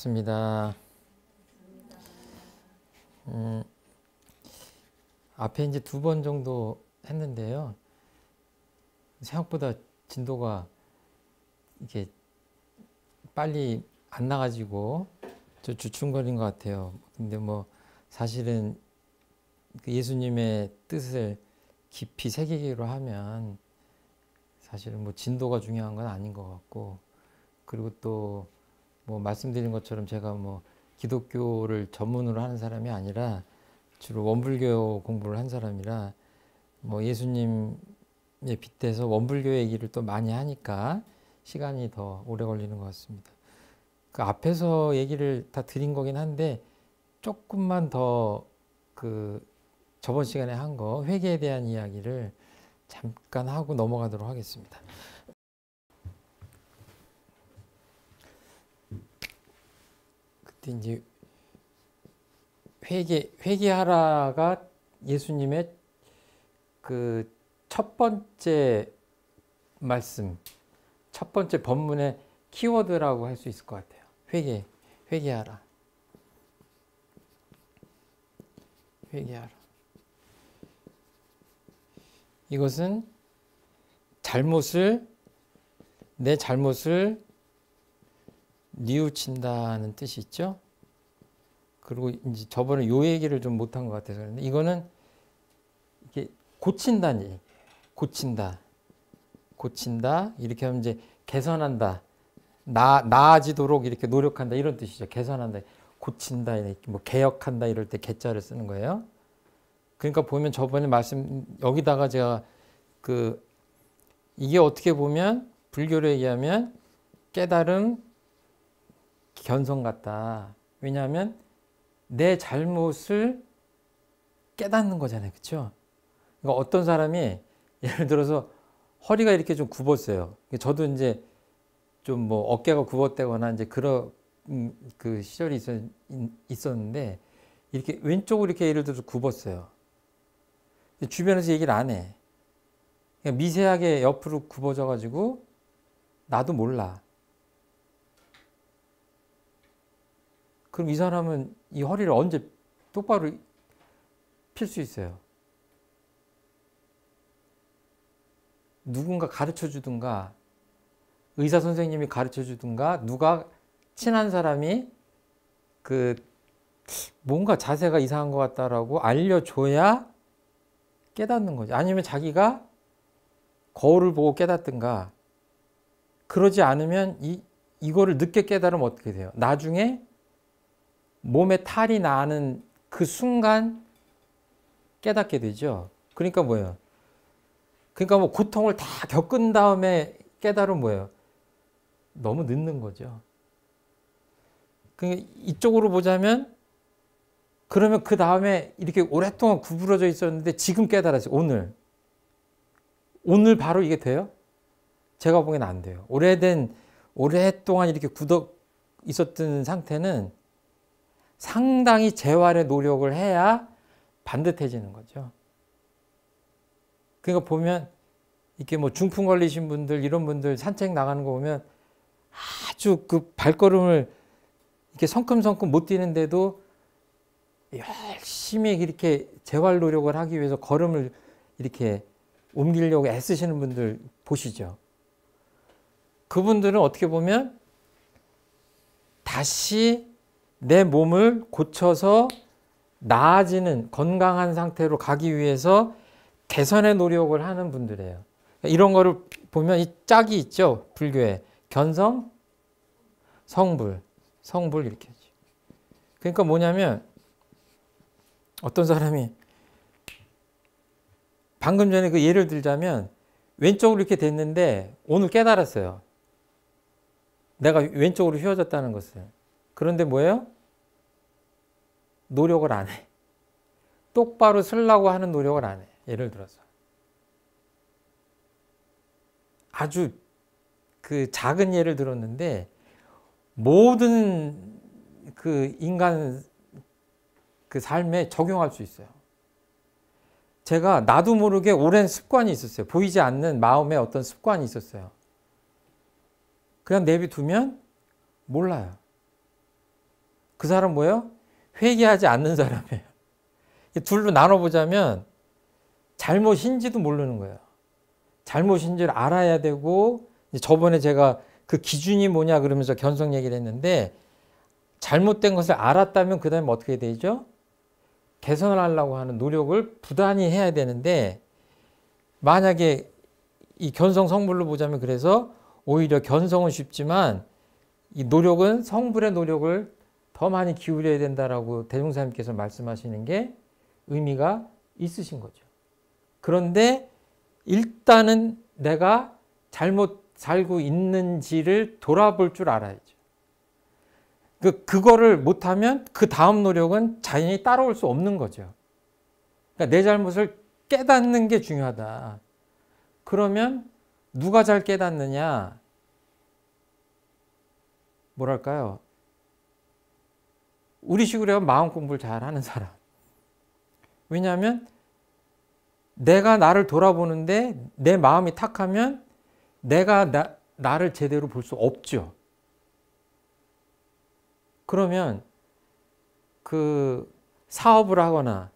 반갑습니다. 앞에 이제 2번 정도 했는데요. 생각보다 진도가 이렇게 빨리 안 나가지고 저 주춤거린 것 같아요. 근데 뭐 사실은 그 예수님의 뜻을 깊이 새기기로 하면 사실은 뭐 진도가 중요한 건 아닌 것 같고, 그리고 또 뭐 말씀드린 것처럼 제가 뭐 기독교를 전문으로 하는 사람이 아니라 주로 원불교 공부를 한 사람이라 뭐 예수님에 빗대서 원불교 얘기를 또 많이 하니까 시간이 더 오래 걸리는 것 같습니다. 그 앞에서 얘기를 다 드린 거긴 한데 조금만 더 그 저번 시간에 한 거 회개에 대한 이야기를 잠깐 하고 넘어가도록 하겠습니다. 그때 이제 회개하라가 예수님의 그 첫 번째 말씀, 첫 번째 본문의 키워드라고 할 수 있을 것 같아요. 회개하라. 회개하라. 이것은 내 잘못을 뉘우친다는 뜻이 있죠. 그리고 이제 저번에 요 얘기를 좀 못한 것 같아서 그런데 이거는 이게 고친다는 얘기. 고친다. 이렇게 하면 이제 개선한다. 나아지도록 이렇게 노력한다. 이런 뜻이죠. 개선한다. 고친다. 이렇게 뭐 개혁한다. 이럴 때 개자를 쓰는 거예요. 그러니까 보면 저번에 여기다가 제가 이게 어떻게 보면 불교로 얘기하면 깨달음 견성 같다. 왜냐하면 내 잘못을 깨닫는 거잖아요. 그렇죠? 그러니까 어떤 사람이 예를 들어서 허리가 이렇게 좀 굽었어요. 저도 이제 좀 뭐 어깨가 굽었다거나 이제 그런 그 시절이 있었는데 이렇게 왼쪽으로 이렇게 예를 들어서 굽었어요. 주변에서 얘기를 안 해. 그냥 미세하게 옆으로 굽어져 가지고 나도 몰라. 그럼 이 사람은 이 허리를 언제 똑바로 필 수 있어요? 누군가 가르쳐 주든가, 의사 선생님이 가르쳐 주든가, 누가 친한 사람이 뭔가 자세가 이상한 것 같다라고 알려줘야 깨닫는 거죠. 아니면 자기가 거울을 보고 깨닫든가. 그러지 않으면 이거를 늦게 깨달으면 어떻게 돼요? 나중에 몸에 탈이 나는 그 순간 깨닫게 되죠. 그러니까 뭐예요? 그러니까 뭐 고통을 다 겪은 다음에 깨달으면 뭐예요? 너무 늦는 거죠. 그러니까 이쪽으로 보자면 그러면 그 다음에 이렇게 오랫동안 구부러져 있었는데 지금 깨달았어요. 오늘 바로 이게 돼요? 제가 보기엔 안 돼요. 오랫동안 이렇게 굳어 있었던 상태는 상당히 재활의 노력을 해야 반듯해지는 거죠. 그러니까 보면 이렇게 뭐 중풍 걸리신 분들, 이런 분들 산책 나가는 거 보면 아주 그 발걸음을 이렇게 성큼성큼 못 뛰는데도 열심히 이렇게 재활 노력을 하기 위해서 걸음을 이렇게 옮기려고 애쓰시는 분들 보시죠. 그분들은 어떻게 보면 다시 내 몸을 고쳐서 나아지는 건강한 상태로 가기 위해서 개선의 노력을 하는 분들이에요. 이런 거를 보면 이 짝이 있죠. 불교에. 견성, 성불 이렇게 하죠. 그러니까 뭐냐면 어떤 사람이 방금 전에 그 예를 들자면 왼쪽으로 이렇게 됐는데 오늘 깨달았어요. 내가 왼쪽으로 휘어졌다는 것을. 그런데 뭐예요? 노력을 안 해. 똑바로 쓰려고 하는 노력을 안 해. 예를 들어서. 아주 그 작은 예를 들었는데 모든 그 인간 그 삶에 적용할 수 있어요. 제가 나도 모르게 오랜 습관이 있었어요. 보이지 않는 마음의 어떤 습관이 있었어요. 그냥 내비두면 몰라요. 그 사람 뭐예요? 회개하지 않는 사람이에요. 둘로 나눠보자면 잘못인지도 모르는 거예요. 잘못인지를 알아야 되고, 저번에 제가 그 기준이 뭐냐 그러면서 견성 얘기를 했는데, 잘못된 것을 알았다면 그 다음에 어떻게 되죠? 개선을 하려고 하는 노력을 부단히 해야 되는데, 만약에 이 견성 성불로 보자면 그래서 오히려 견성은 쉽지만 이 노력은 성불의 노력을 더 많이 기울여야 된다라고 대종사님께서 말씀하시는 게 의미가 있으신 거죠. 그런데 일단은 내가 잘못 살고 있는지를 돌아볼 줄 알아야죠. 그거를 못하면 그 다음 노력은 자연히 따라올 수 없는 거죠. 그러니까 내 잘못을 깨닫는 게 중요하다. 그러면 누가 잘 깨닫느냐? 뭐랄까요? 우리 식으로 하면 마음 공부를 잘 하는 사람. 왜냐하면 내가 나를 돌아보는데 내 마음이 탁하면 내가 나를 제대로 볼 수 없죠. 그러면 그 사업을 하거나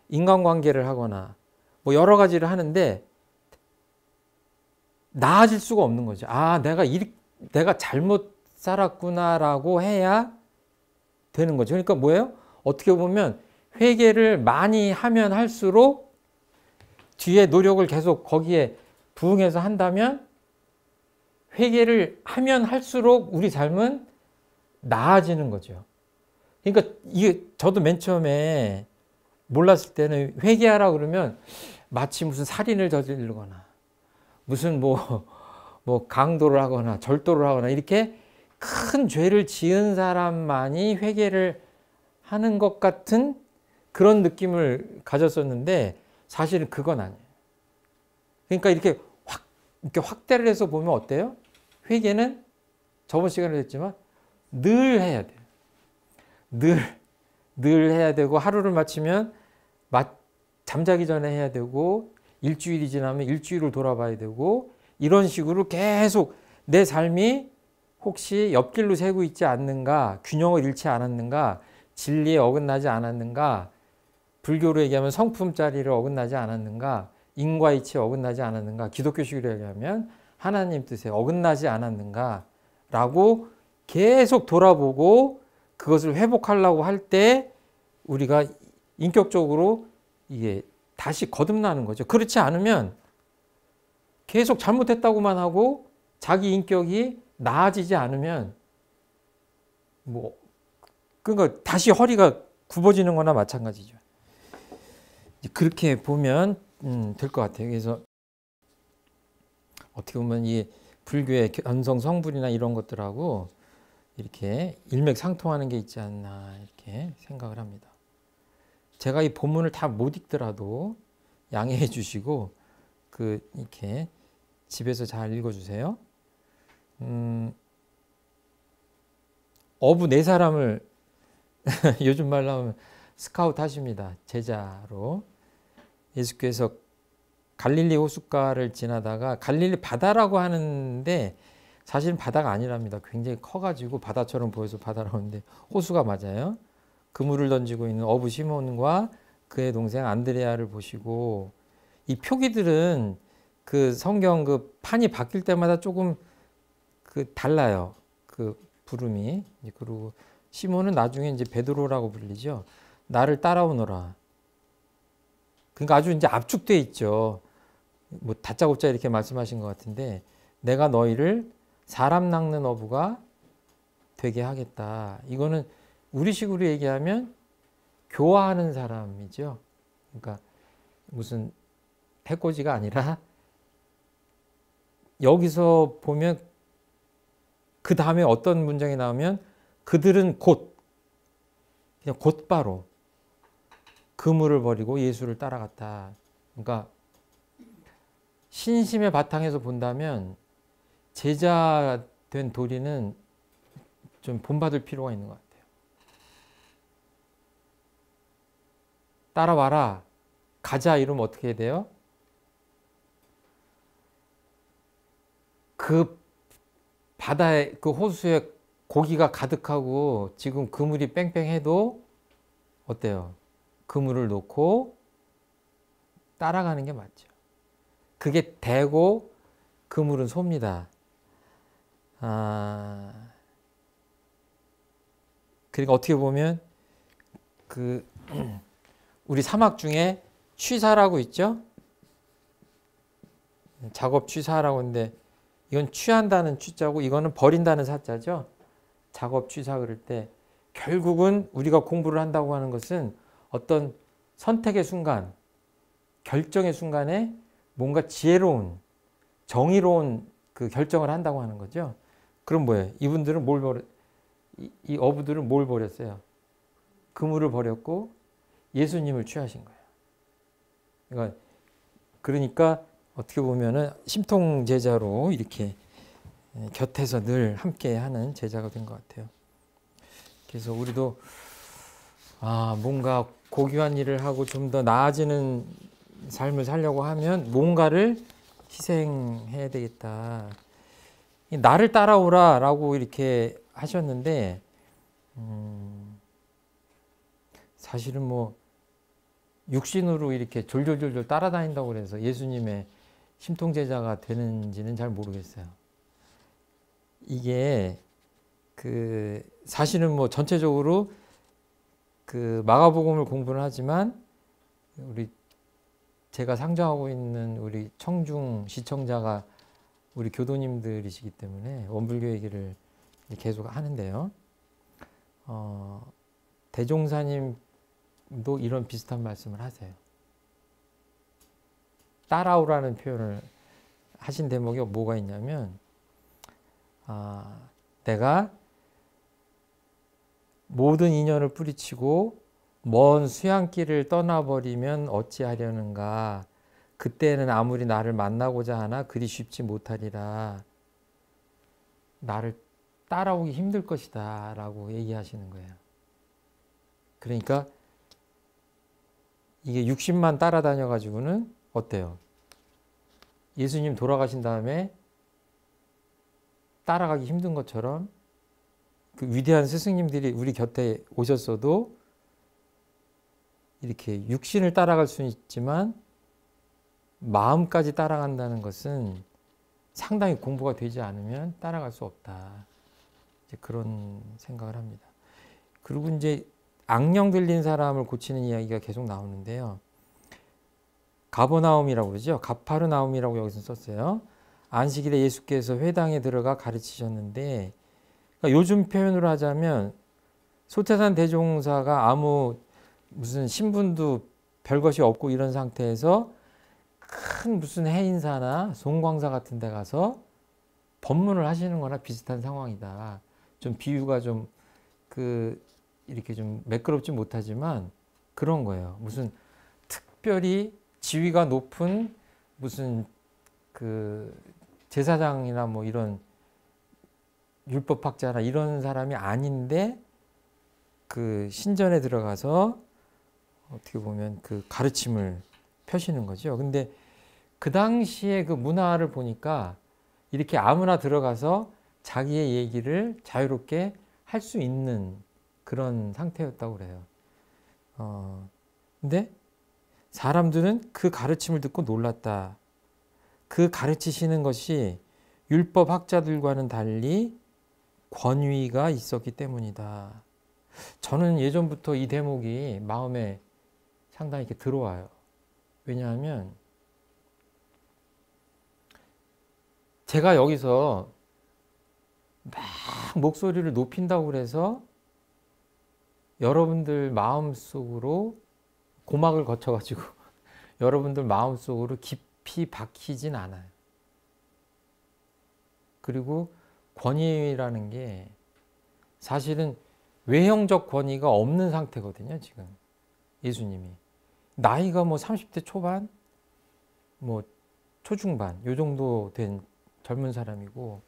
인간관계를 하거나 뭐 여러 가지를 하는데 나아질 수가 없는 거죠. 아, 내가 잘못 살았구나라고 해야 되는 거죠. 그러니까 뭐예요? 어떻게 보면 회개를 많이 하면 할수록 뒤에 노력을 계속 거기에 부응해서 한다면 회개를 하면 할수록 우리 삶은 나아지는 거죠. 그러니까 이게 저도 맨 처음에 몰랐을 때는 회개하라 그러면 마치 무슨 살인을 저지르거나 무슨 뭐 강도를 하거나 절도를 하거나 이렇게 큰 죄를 지은 사람만이 회개를 하는 것 같은 그런 느낌을 가졌었는데 사실은 그건 아니에요. 그러니까 이렇게 확대를 해서 보면 어때요? 회개는 저번 시간에 했지만 늘 해야 돼요. 늘 해야 되고 하루를 마치면 잠자기 전에 해야 되고 일주일이 지나면 일주일을 돌아봐야 되고 이런 식으로 계속 내 삶이 혹시 옆길로 새고 있지 않는가, 균형을 잃지 않았는가, 진리에 어긋나지 않았는가, 불교로 얘기하면 성품짜리를 어긋나지 않았는가, 인과이치에 어긋나지 않았는가, 기독교식으로 얘기하면 하나님 뜻에 어긋나지 않았는가 라고 계속 돌아보고 그것을 회복하려고 할 때 우리가 인격적으로 이게 다시 거듭나는 거죠. 그렇지 않으면 계속 잘못했다고만 하고 자기 인격이 나아지지 않으면 그러니까 다시 허리가 굽어지는 거나 마찬가지죠. 그렇게 보면 될 것 같아요. 그래서 어떻게 보면 이 불교의 견성 성불이나 이런 것들하고 이렇게 일맥상통하는 게 있지 않나 이렇게 생각을 합니다. 제가 이 본문을 다 못 읽더라도 양해해 주시고 이렇게 집에서 잘 읽어주세요. 어부 4사람을 요즘 말로 하면 스카우트 하십니다. 제자로. 예수께서 갈릴리 호숫가를 지나다가 갈릴리 바다라고 하는데 사실은 바다가 아니랍니다. 굉장히 커가지고 바다처럼 보여서 바다라고 하는데 호수가 맞아요. 그물을 던지고 있는 어부 시몬과 그의 동생 안드레아를 보시고 이 표기들은 그 성경 그 판이 바뀔 때마다 조금 달라요. 그 부름이. 그리고 시몬은 나중에 이제 베드로라고 불리죠. 나를 따라오너라. 그러니까 아주 이제 압축돼 있죠. 뭐 다짜고짜 이렇게 말씀하신 것 같은데 내가 너희를 사람 낚는 어부가 되게 하겠다. 이거는 우리식으로 얘기하면 교화하는 사람이죠. 그러니까 무슨 해코지가 아니라 여기서 보면 그 다음에 어떤 문장이 나오면 그들은 그냥 곧바로 그물을 버리고 예수를 따라갔다. 그러니까 신심의 바탕에서 본다면 제자 된 도리는 좀 본받을 필요가 있는 것 같아요. 따라와라. 가자 이러면 어떻게 해야 돼요? 그 바다에 그 호수에 고기가 가득하고 지금 그물이 뺑뺑해도 어때요? 그물을 놓고 따라가는 게 맞죠. 그게 대고 그물은 섭니다. 그러니까 어떻게 보면 그 우리 사막 중에 취사라고 있죠. 작업 취사라고 하는데 이건 취한다는 취자고 이거는 버린다는 사자죠. 작업 취사 그럴 때 결국은 우리가 공부를 한다고 하는 것은 어떤 선택의 순간, 결정의 순간에 뭔가 지혜로운, 정의로운 그 결정을 한다고 하는 거죠. 그럼 뭐예요? 이분들은 이 어부들은 뭘 버렸어요? 그물을 버렸고 예수님을 취하신 거예요. 그러니까 어떻게 보면은 심통 제자로 이렇게 곁에서 늘 함께 하는 제자가 된 것 같아요. 그래서 우리도 뭔가 고귀한 일을 하고 좀 더 나아지는 삶을 살려고 하면 뭔가를 희생해야 되겠다. 나를 따라오라 라고 이렇게 하셨는데 사실은 뭐 육신으로 이렇게 졸졸졸졸 따라다닌다고 그래서 예수님의 심통제자가 되는지는 잘 모르겠어요. 이게 사실은 뭐 전체적으로 그 마가복음을 공부를 하지만 제가 상정하고 있는 우리 청중 시청자가 우리 교도님들이시기 때문에 원불교 얘기를 계속 하는데요. 대종사님도 이런 비슷한 말씀을 하세요. 따라오라는 표현을 하신 대목이 뭐가 있냐면 내가 모든 인연을 뿌리치고 먼 수양길을 떠나버리면 어찌하려는가. 그때는 아무리 나를 만나고자 하나 그리 쉽지 못하리라. 나를 따라오기 힘들 것이다 라고 얘기하시는 거예요. 그러니까 이게 60만 따라다녀 가지고는 어때요? 예수님 돌아가신 다음에 따라가기 힘든 것처럼 그 위대한 스승님들이 우리 곁에 오셨어도 이렇게 육신을 따라갈 수는 있지만 마음까지 따라간다는 것은 상당히 공부가 되지 않으면 따라갈 수 없다. 이제 그런 생각을 합니다. 그리고 이제 악령 들린 사람을 고치는 이야기가 계속 나오는데요. 가버나움이라고 그러죠. 가파르나움이라고 여기서 썼어요. 안식일에 예수께서 회당에 들어가 가르치셨는데 그러니까 요즘 표현으로 하자면 소태산 대종사가 아무 무슨 신분도 별것이 없고 이런 상태에서 큰 무슨 해인사나 송광사 같은 데 가서 법문을 하시는 거나 비슷한 상황이다. 좀 비유가 좀 이렇게 좀 매끄럽지 못하지만 그런 거예요. 무슨 특별히 지위가 높은 무슨 제사장이나 뭐 이런 율법학자나 이런 사람이 아닌데 신전에 들어가서 어떻게 보면 가르침을 펴시는 거죠. 근데 그 당시에 그 문화를 보니까 이렇게 아무나 들어가서 자기의 얘기를 자유롭게 할 수 있는 그런 상태였다고 그래요. 근데 사람들은 그 가르침을 듣고 놀랐다. 그 가르치시는 것이 율법학자들과는 달리 권위가 있었기 때문이다. 저는 예전부터 이 대목이 마음에 상당히 이렇게 들어와요. 왜냐하면 제가 여기서 막 목소리를 높인다고 그래서 여러분들 마음속으로 고막을 거쳐가지고 여러분들 마음속으로 깊이 박히진 않아요. 그리고 권위라는 게 사실은 외형적 권위가 없는 상태거든요. 지금 예수님이 나이가 뭐 30대 초반 뭐 초중반 요 정도 된 젊은 사람이고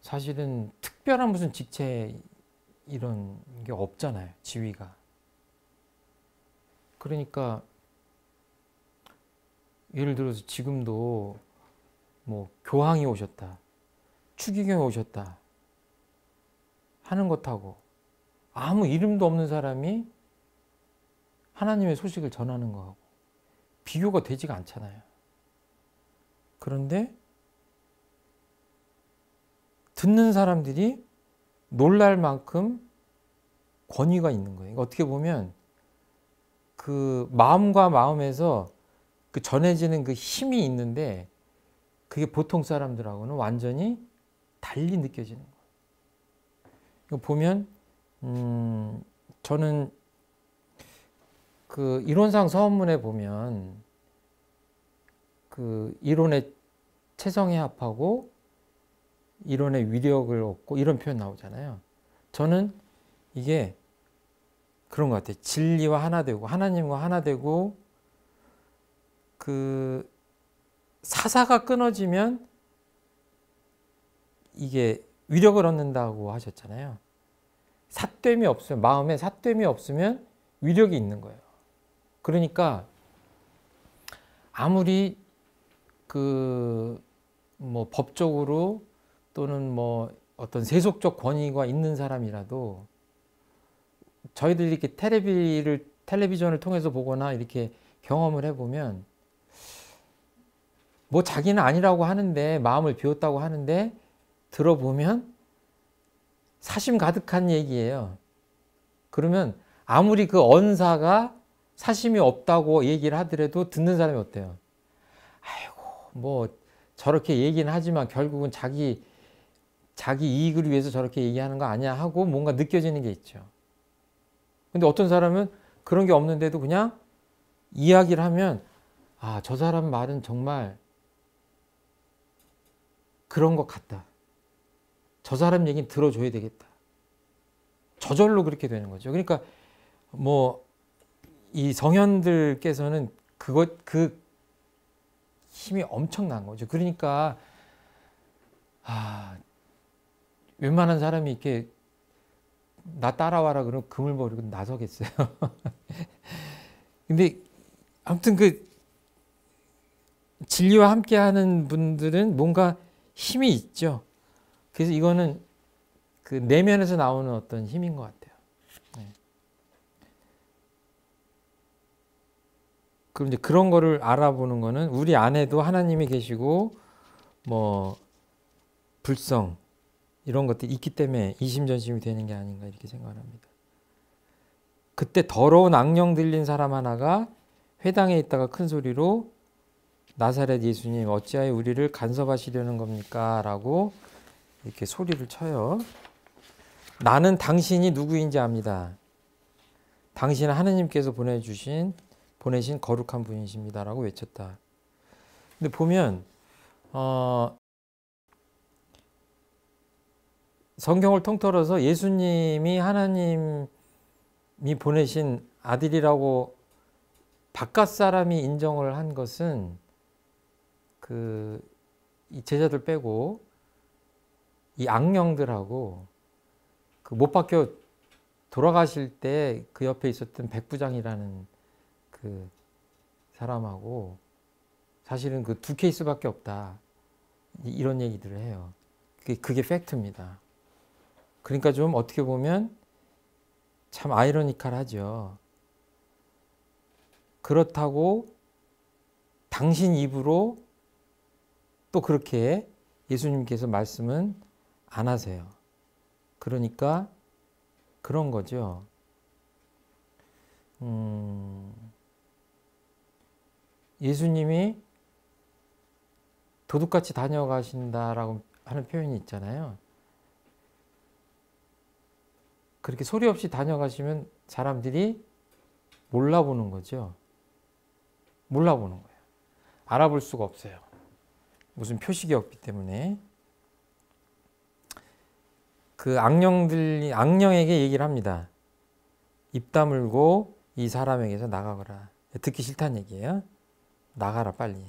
사실은 특별한 무슨 직책 이런 게 없잖아요. 지위가. 그러니까 예를 들어서 지금도 뭐 교황이 오셨다. 추기경이 오셨다. 하는 것하고 아무 이름도 없는 사람이 하나님의 소식을 전하는 거하고 비교가 되지가 않잖아요. 그런데 듣는 사람들이 놀랄 만큼 권위가 있는 거예요. 어떻게 보면 그 마음과 마음에서 그 전해지는 그 힘이 있는데 그게 보통 사람들하고는 완전히 달리 느껴지는 거예요. 이거 보면 저는 그 이론상 서원문에 보면 그 이론의 체성에 합하고 이론의 위력을 얻고 이런 표현 나오잖아요. 저는 이게 그런 것 같아요. 진리와 하나 되고 하나님과 하나 되고 그 사사가 끊어지면 이게 위력을 얻는다고 하셨잖아요. 삿됨이 없으면 마음에 삿됨이 없으면 위력이 있는 거예요. 그러니까 아무리 그 뭐 법적으로 또는 뭐 어떤 세속적 권위가 있는 사람이라도 저희들이 이렇게 텔레비전을 통해서 보거나 이렇게 경험을 해보면 뭐 자기는 아니라고 하는데 마음을 비웠다고 하는데 들어보면 사심 가득한 얘기예요. 그러면 아무리 그 언사가 사심이 없다고 얘기를 하더라도 듣는 사람이 어때요? 아이고 뭐 저렇게 얘기는 하지만 결국은 자기 이익을 위해서 저렇게 얘기하는 거 아니야 하고 뭔가 느껴지는 게 있죠. 근데 어떤 사람은 그런 게 없는데도 그냥 이야기를 하면 아, 저 사람 말은 정말 그런 것 같다. 저 사람 얘기는 들어줘야 되겠다. 저절로 그렇게 되는 거죠. 그러니까 뭐 이 성현들께서는 그 힘이 엄청난 거죠. 그러니까 웬만한 사람이 이렇게 나 따라와라 그러면 금을 버리고 나서겠어요. 근데 아무튼 그 진리와 함께하는 분들은 뭔가 힘이 있죠. 그래서 이거는 그 내면에서 나오는 어떤 힘인 것 같아요. 네. 그럼 이제 그런 거를 알아보는 거는 우리 안에도 하나님이 계시고 뭐 불성 이런 것들이 있기 때문에 이심전심이 되는 게 아닌가 이렇게 생각합니다. 그때 더러운 악령 들린 사람 하나가 회당에 있다가 큰 소리로 나사렛 예수님 어찌하여 우리를 간섭하시려는 겁니까? 라고 이렇게 소리를 쳐요. 나는 당신이 누구인지 압니다. 당신은 하느님께서 보내신 거룩한 분이십니다. 라고 외쳤다. 근데 보면 성경을 통틀어서 예수님이 하나님이 보내신 아들이라고 바깥 사람이 인정을 한 것은 이 제자들 빼고 이 악령들하고 그 못 박혀 돌아가실 때 그 옆에 있었던 백부장이라는 그 사람하고 사실은 그 두 케이스밖에 없다. 이런 얘기들을 해요. 그게 팩트입니다. 그러니까 좀 어떻게 보면 참 아이러니컬하죠. 그렇다고 당신 입으로 또 그렇게 예수님께서 말씀은 안 하세요. 그러니까 그런 거죠. 예수님이 도둑같이 다녀가신다라고 하는 표현이 있잖아요. 그렇게 소리 없이 다녀가시면 사람들이 몰라보는 거죠. 몰라보는 거예요. 알아볼 수가 없어요. 무슨 표식이 없기 때문에. 그 악령에게 얘기를 합니다. 입 다물고 이 사람에게서 나가거라. 듣기 싫다는 얘기예요. 나가라 빨리.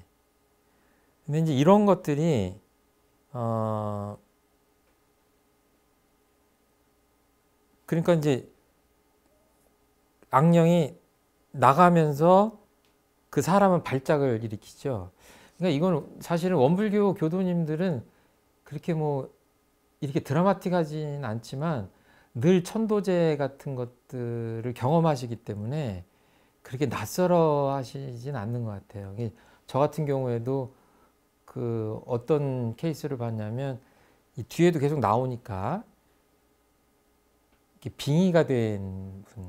근데 이제 이런 것들이 그러니까 이제 악령이 나가면서 그 사람은 발작을 일으키죠. 그러니까 이건 사실은 원불교 교도님들은 그렇게 뭐 이렇게 드라마틱하진 않지만 늘 천도제 같은 것들을 경험하시기 때문에 그렇게 낯설어 하시진 않는 것 같아요. 저 같은 경우에도 그 어떤 케이스를 봤냐면 이 뒤에도 계속 나오니까 이렇게 빙의가 된 분.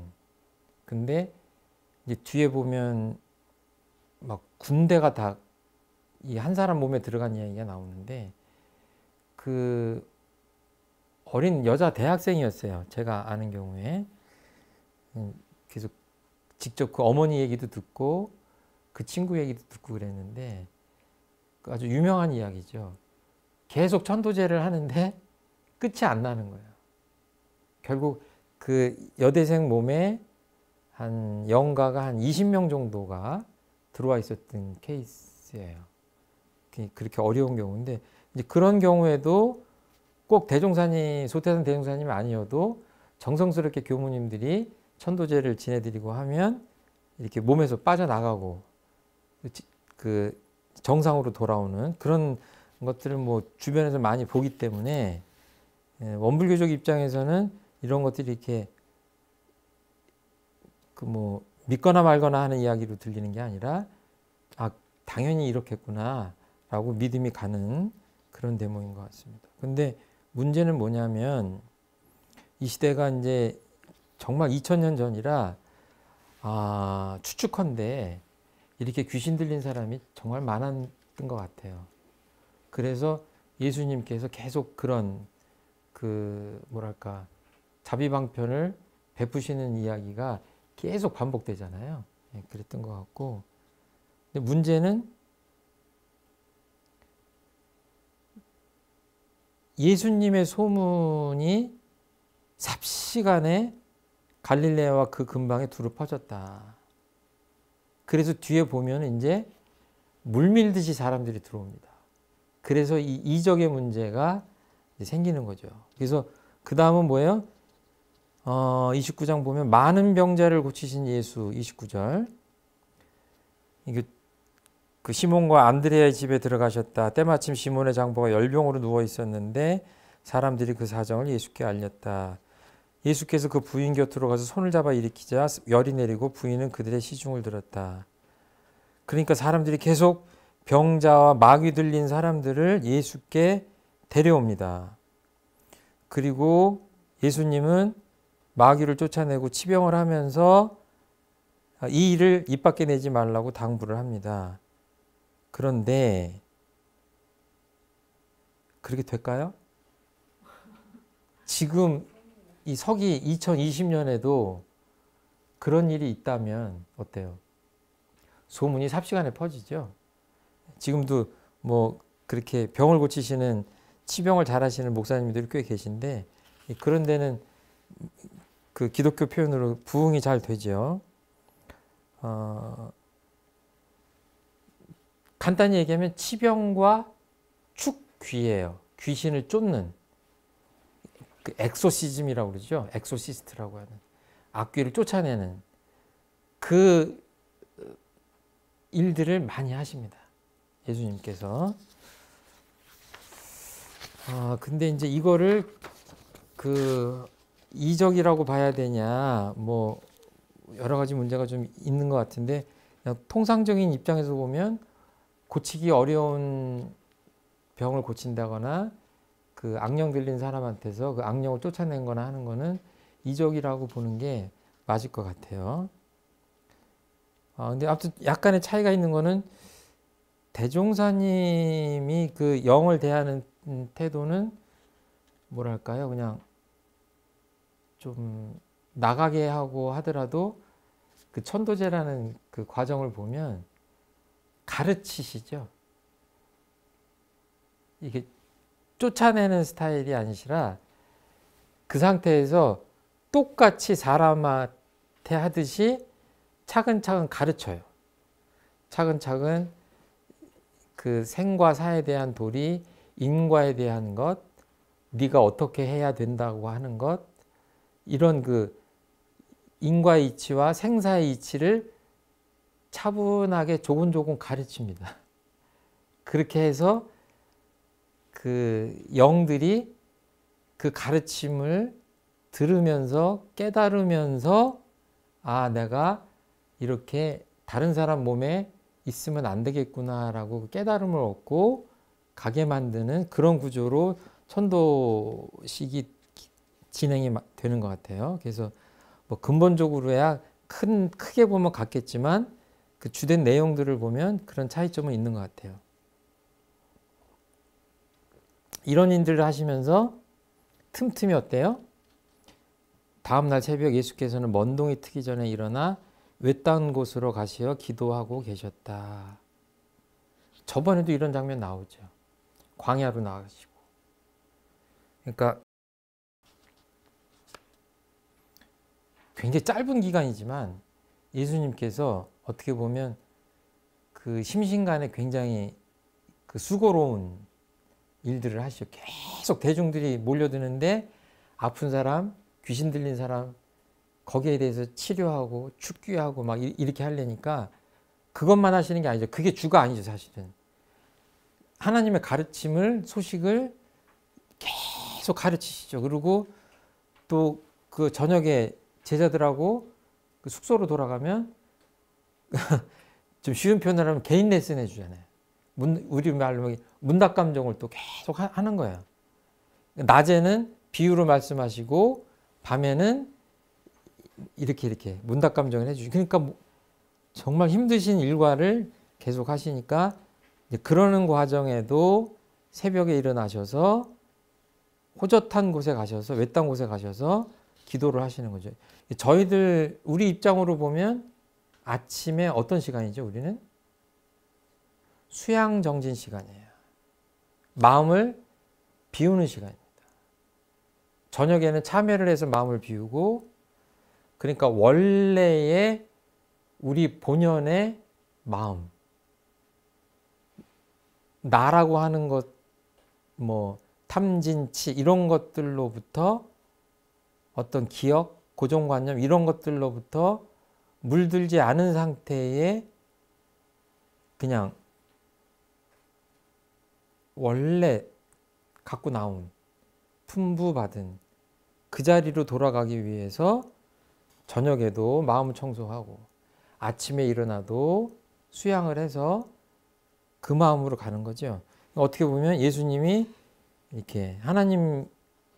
근데 이제 뒤에 보면 막 군대가 다 이 한 사람 몸에 들어간 이야기가 나오는데 그 어린 여자 대학생이었어요. 제가 아는 경우에. 그래서 직접 그 어머니 얘기도 듣고 그 친구 얘기도 듣고 그랬는데 아주 유명한 이야기죠. 계속 천도제를 하는데 끝이 안 나는 거예요. 결국 그 여대생 몸에 한 영가가 한 20명 정도가 들어와 있었던 케이스예요. 그렇게 어려운 경우인데 이제 그런 경우에도 꼭 대종사님, 소태산 대종사님이 아니어도 정성스럽게 교무님들이 천도제를 지내드리고 하면 이렇게 몸에서 빠져나가고 그 정상으로 돌아오는 그런 것들을 뭐 주변에서 많이 보기 때문에 원불교적 입장에서는 이런 것들이 이렇게 그 뭐 믿거나 말거나 하는 이야기로 들리는 게 아니라 아 당연히 이렇겠구나 라고 믿음이 가는 그런 대목인 것 같습니다. 근데 문제는 뭐냐면 이 시대가 이제 정말 2000년 전이라 추측컨대 이렇게 귀신 들린 사람이 정말 많았던 것 같아요. 그래서 예수님께서 계속 그런 그 뭐랄까 자비방편을 베푸시는 이야기가 계속 반복되잖아요. 그랬던 것 같고 근데 문제는 예수님의 소문이 삽시간에 갈릴레아와 그 근방에 두루 퍼졌다. 그래서 뒤에 보면 이제 물밀듯이 사람들이 들어옵니다. 그래서 이 이적의 문제가 생기는 거죠. 그래서 그 다음은 뭐예요? 29장 보면 많은 병자를 고치신 예수 29절. 이게 그 시몬과 안드레아의 집에 들어가셨다. 때마침 시몬의 장보가 열병으로 누워 있었는데 사람들이 그 사정을 예수께 알렸다. 예수께서 그 부인 곁으로 가서 손을 잡아 일으키자 열이 내리고 부인은 그들의 시중을 들었다. 그러니까 사람들이 계속 병자와 마귀 들린 사람들을 예수께 데려옵니다. 그리고 예수님은 마귀를 쫓아내고 치병을 하면서 이 일을 입 밖에 내지 말라고 당부를 합니다. 그런데 그렇게 될까요? 지금 이 서기 2020년에도 그런 일이 있다면 어때요? 소문이 삽시간에 퍼지죠. 지금도 뭐 그렇게 병을 고치시는 치병을 잘하시는 목사님들이 꽤 계신데 그런 데는 그 기독교 표현으로 부흥이 잘 되죠. 간단히 얘기하면 치병과 축귀예요. 귀신을 쫓는 그 엑소시즘이라고 그러죠. 엑소시스트라고 하는 악귀를 쫓아내는 그 일들을 많이 하십니다. 예수님께서. 근데 이제 이거를 그 이적이라고 봐야 되냐, 뭐 여러 가지 문제가 좀 있는 것 같은데 그냥 통상적인 입장에서 보면 고치기 어려운 병을 고친다거나 그 악령 들린 사람한테서 그 악령을 쫓아낸 거나 하는 거는 이적이라고 보는 게 맞을 것 같아요. 근데 아무튼 약간의 차이가 있는 거는 대종사님이 그 영을 대하는 태도는 뭐랄까요? 그냥 좀 나가게 하고 하더라도 그 천도제라는 그 과정을 보면 가르치시죠. 이게 쫓아내는 스타일이 아니시라 그 상태에서 똑같이 사람한테 하듯이 차근차근 가르쳐요. 차근차근 그 생과 사에 대한 도리, 인과에 대한 것, 네가 어떻게 해야 된다고 하는 것, 이런 그 인과의 이치와 생사의 이치를 차분하게 조곤조곤 가르칩니다. 그렇게 해서 그 영들이 그 가르침을 들으면서 깨달으면서 아, 내가 이렇게 다른 사람 몸에 있으면 안 되겠구나라고 깨달음을 얻고 가게 만드는 그런 구조로 천도식이 진행이 되는 것 같아요. 그래서 뭐 근본적으로야 크게 보면 같겠지만 그 주된 내용들을 보면 그런 차이점은 있는 것 같아요. 이런 일들을 하시면서 틈틈이 어때요? 다음날 새벽 예수께서는 먼동이 트기 전에 일어나 외딴 곳으로 가시어 기도하고 계셨다. 저번에도 이런 장면 나오죠. 광야로 나가시고. 그러니까 굉장히 짧은 기간이지만 예수님께서 어떻게 보면 그 심신간에 굉장히 그 수고로운 일들을 하시죠. 계속 대중들이 몰려드는데 아픈 사람, 귀신 들린 사람 거기에 대해서 치료하고 축귀하고 막 이렇게 하려니까 그것만 하시는 게 아니죠. 그게 주가 아니죠, 사실은. 하나님의 가르침을, 소식을 계속 가르치시죠. 그리고 또 그 저녁에 제자들하고 그 숙소로 돌아가면 좀 쉬운 표현을 하면 개인 레슨 해주잖아요. 우리 말로 문답감정을 또 계속 하는 거예요. 낮에는 비유로 말씀하시고 밤에는 이렇게 문답감정을 해주시고 그러니까 정말 힘드신 일과를 계속 하시니까 그러는 과정에도 새벽에 일어나셔서 호젓한 곳에 가셔서 외딴 곳에 가셔서 기도를 하시는 거죠. 저희들 우리 입장으로 보면 아침에 어떤 시간이죠? 우리는 수양정진 시간이에요. 마음을 비우는 시간입니다. 저녁에는 참회를 해서 마음을 비우고 그러니까 원래의 우리 본연의 마음 나라고 하는 것 뭐 탐진치 이런 것들로부터 어떤 기억, 고정관념 이런 것들로부터 물들지 않은 상태에 그냥 원래 갖고 나온 품부받은 그 자리로 돌아가기 위해서 저녁에도 마음 청소하고 아침에 일어나도 수양을 해서 그 마음으로 가는 거죠. 어떻게 보면 예수님이 이렇게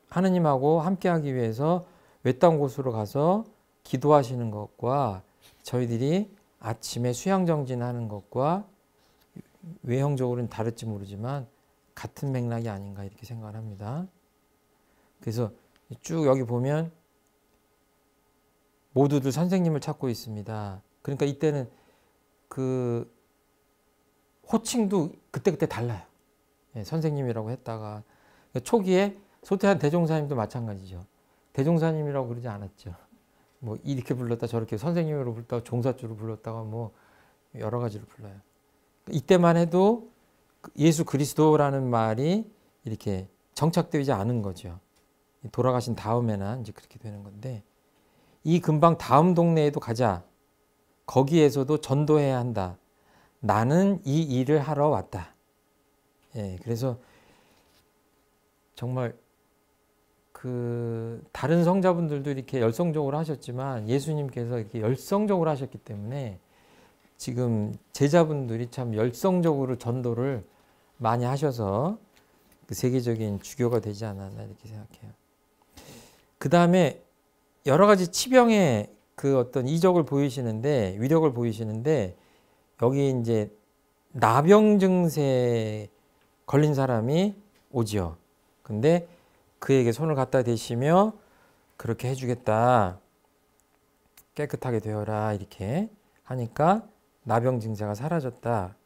하나님하고 함께하기 위해서 외딴 곳으로 가서 기도하시는 것과 저희들이 아침에 수양정진하는 것과 외형적으로는 다를지 모르지만 같은 맥락이 아닌가 이렇게 생각을 합니다. 그래서 쭉 여기 보면 모두들 선생님을 찾고 있습니다. 그러니까 이때는 그 호칭도 그때그때 달라요. 예, 선생님이라고 했다가 초기에 소태한 대종사님도 마찬가지죠. 대종사님이라고 그러지 않았죠. 뭐 이렇게 불렀다 저렇게 선생님으로 불렀다가 종사주로 불렀다가 뭐 여러 가지로 불러요. 이때만 해도 예수 그리스도라는 말이 이렇게 정착되지 않은 거죠. 돌아가신 다음에나 이제 그렇게 되는 건데 이 근방 다음 동네에도 가자. 거기에서도 전도해야 한다. 나는 이 일을 하러 왔다. 예, 그래서 정말 그 다른 성자분들도 이렇게 열성적으로 하셨지만 예수님께서 이렇게 열성적으로 하셨기 때문에 지금 제자분들이 참 열성적으로 전도를 많이 하셔서 그 세계적인 주교가 되지 않았나 이렇게 생각해요. 그 다음에 여러 가지 치병의 그 어떤 이적을 보이시는데 위력을 보이시는데 여기 이제 나병 증세에 걸린 사람이 오지요. 근데 그에게 손을 갖다 대시며 그렇게 해주겠다. 깨끗하게 되어라 이렇게 하니까 나병 증세가 사라졌다.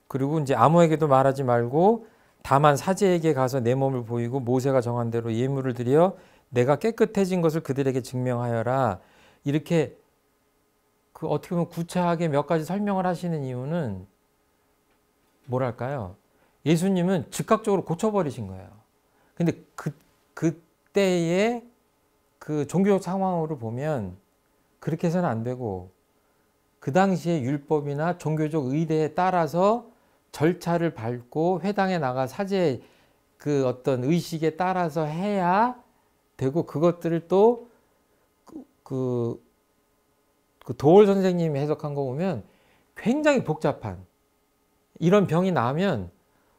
그리고 이제 아무에게도 말하지 말고 다만 사제에게 가서 내 몸을 보이고 모세가 정한 대로 예물을 드려 내가 깨끗해진 것을 그들에게 증명하여라. 이렇게 그 어떻게 보면 구체하게 몇 가지 설명을 하시는 이유는 뭐랄까요? 예수님은 즉각적으로 고쳐버리신 거예요. 근데 그때의 그 종교적 상황으로 보면 그렇게 해서는 안 되고 그 당시의 율법이나 종교적 의례에 따라서 절차를 밟고 회당에 나가 사제 그 어떤 의식에 따라서 해야 되고 그것들을 또 그 도월 선생님이 해석한 거 보면 굉장히 복잡한 이런 병이 나면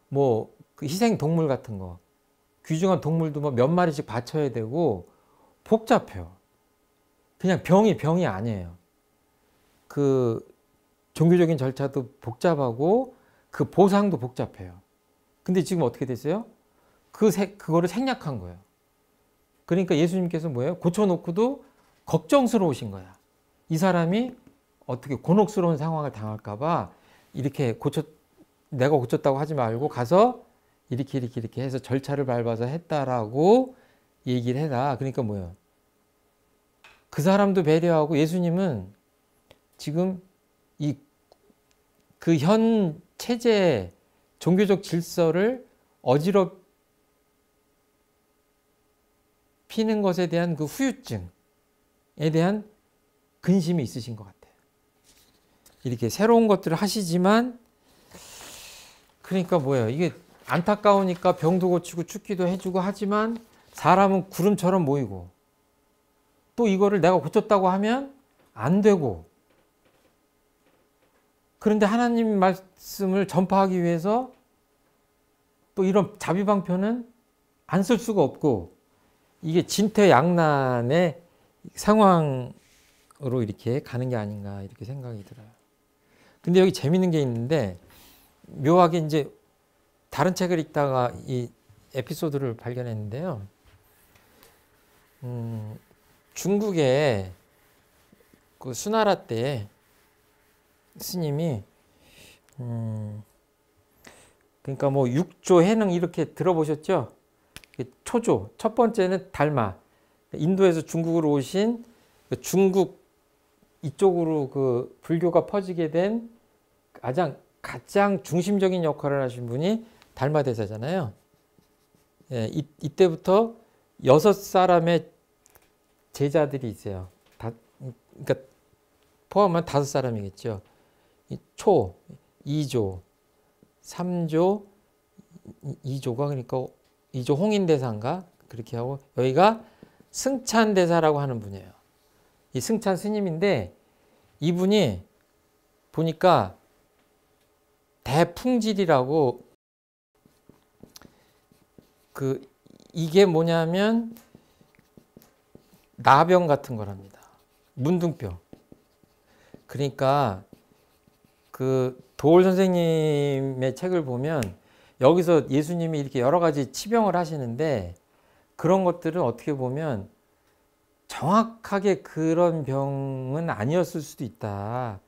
뭐 그 희생 동물 같은 거 귀중한 동물도 뭐 몇 마리씩 바쳐야 되고 복잡해요. 그냥 병이 아니에요. 그 종교적인 절차도 복잡하고 그 보상도 복잡해요. 근데 지금 어떻게 됐어요? 그거를 생략한 거예요. 그러니까 예수님께서 뭐예요? 고쳐놓고도 걱정스러우신 거야. 이 사람이 어떻게 곤혹스러운 상황을 당할까봐 이렇게 내가 고쳤다고 하지 말고 가서 이렇게 해서 절차를 밟아서 했다라고 얘기를 해라. 그러니까 뭐예요? 그 사람도 배려하고 예수님은 지금 그 현 체제 종교적 질서를 어지럽히는 것에 대한 그 후유증에 대한 근심이 있으신 것 같아요. 이렇게 새로운 것들을 하시지만 그러니까 뭐예요? 이게 안타까우니까 병도 고치고 죽기도 해주고 하지만 사람은 구름처럼 모이고 또 이거를 내가 고쳤다고 하면 안 되고 그런데 하나님 말씀을 전파하기 위해서 또 이런 자비방편은 안 쓸 수가 없고 이게 진퇴양난의 상황으로 이렇게 가는 게 아닌가 이렇게 생각이 들어요. 근데 여기 재밌는 게 있는데 묘하게 이제 다른 책을 읽다가 이 에피소드를 발견했는데요. 중국의 그 수나라 때 스님이 그러니까 뭐 육조 해능 이렇게 들어보셨죠? 초조 첫 번째는 달마 인도에서 중국으로 오신 중국 이쪽으로 그 불교가 퍼지게 된 가장 중심적인 역할을 하신 분이 달마대사잖아요. 예, 이때부터 6사람의 제자들이 있어요. 그러니까 포함하면 5사람이겠죠. 초, 2조, 3조, 2조가 그러니까 2조 홍인대사인가 그렇게 하고 여기가 승찬대사라고 하는 분이에요. 이 승찬 스님인데 이분이 보니까 대풍질이라고 이게 뭐냐면 나병 같은 거랍니다. 문둥병. 그러니까 그 도올 선생님의 책을 보면 여기서 예수님이 이렇게 여러 가지 치병을 하시는데 그런 것들은 어떻게 보면 정확하게 그런 병은 아니었을 수도 있다.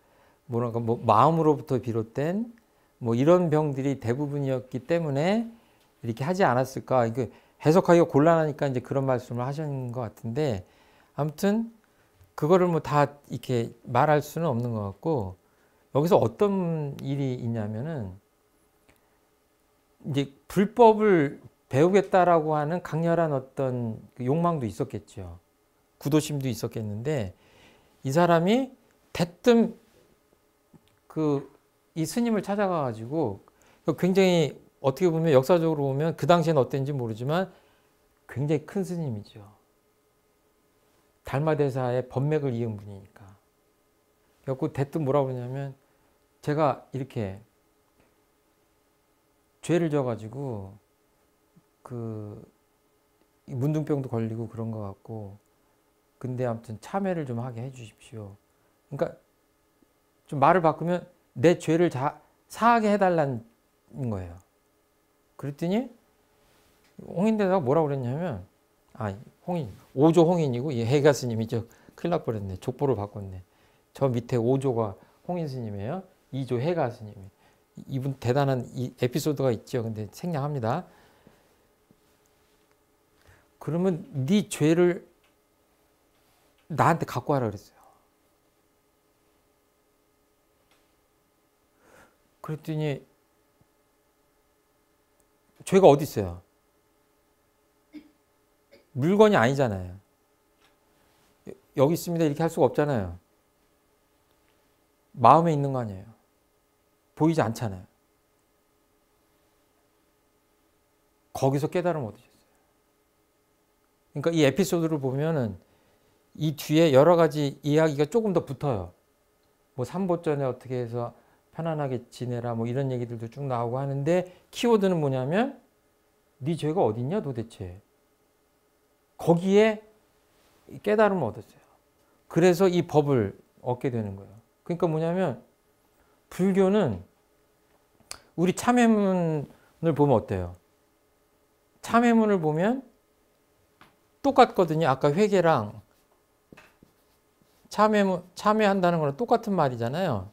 뭐랄까 뭐 마음으로부터 비롯된 뭐 이런 병들이 대부분이었기 때문에 이렇게 하지 않았을까. 이게 해석하기가 곤란하니까 이제 그런 말씀을 하신 것 같은데 아무튼 그거를 뭐 다 이렇게 말할 수는 없는 것 같고 여기서 어떤 일이 있냐면은 이제 불법을 배우겠다라고 하는 강렬한 어떤 욕망도 있었겠죠. 구도심도 있었겠는데 이 사람이 대뜸 이 스님을 찾아가 가지고 굉장히 어떻게 보면 역사적으로 보면 그 당시에는 어땠는지 모르지만 굉장히 큰 스님이죠. 달마대사의 법맥을 이은 분이니까. 그래서 대뜸 뭐라고 그러냐면 제가 이렇게 죄를 져가지고 문둥병도 걸리고 그런 것 같고 근데 아무튼 참회를 좀 하게 해주십시오. 그러니까 좀 말을 바꾸면 내 죄를 사하게 해달라는 거예요. 그랬더니 홍인대사가 뭐라고 그랬냐면 오조 홍인이고 이 해가 스님이죠. 큰일 날 뻔했네. 족보를 바꿨네. 저 밑에 5조가 홍인 스님이에요. 2조 해가 스님이. 이분 대단한 이 에피소드가 있죠. 근데 생략합니다. 그러면 네 죄를 나한테 갖고 와라 그랬어요. 그랬더니 죄가 어디 있어요? 물건이 아니잖아요. 여기 있습니다 이렇게 할 수가 없잖아요. 마음에 있는 거 아니에요. 보이지 않잖아요. 거기서 깨달음 얻으셨어요. 그러니까 이 에피소드를 보면은 이 뒤에 여러 가지 이야기가 조금 더 붙어요. 뭐 삼보전에 어떻게 해서 편안하게 지내라 뭐 이런 얘기들도 쭉 나오고 하는데 키워드는 뭐냐면 네 죄가 어딨냐 도대체. 거기에 깨달음을 얻었어요. 그래서 이 법을 얻게 되는 거예요. 그러니까 뭐냐면 불교는 우리 참회문을 보면 어때요? 참회문을 보면 똑같거든요. 아까 회개랑 참회한다는 거랑 똑같은 말이잖아요.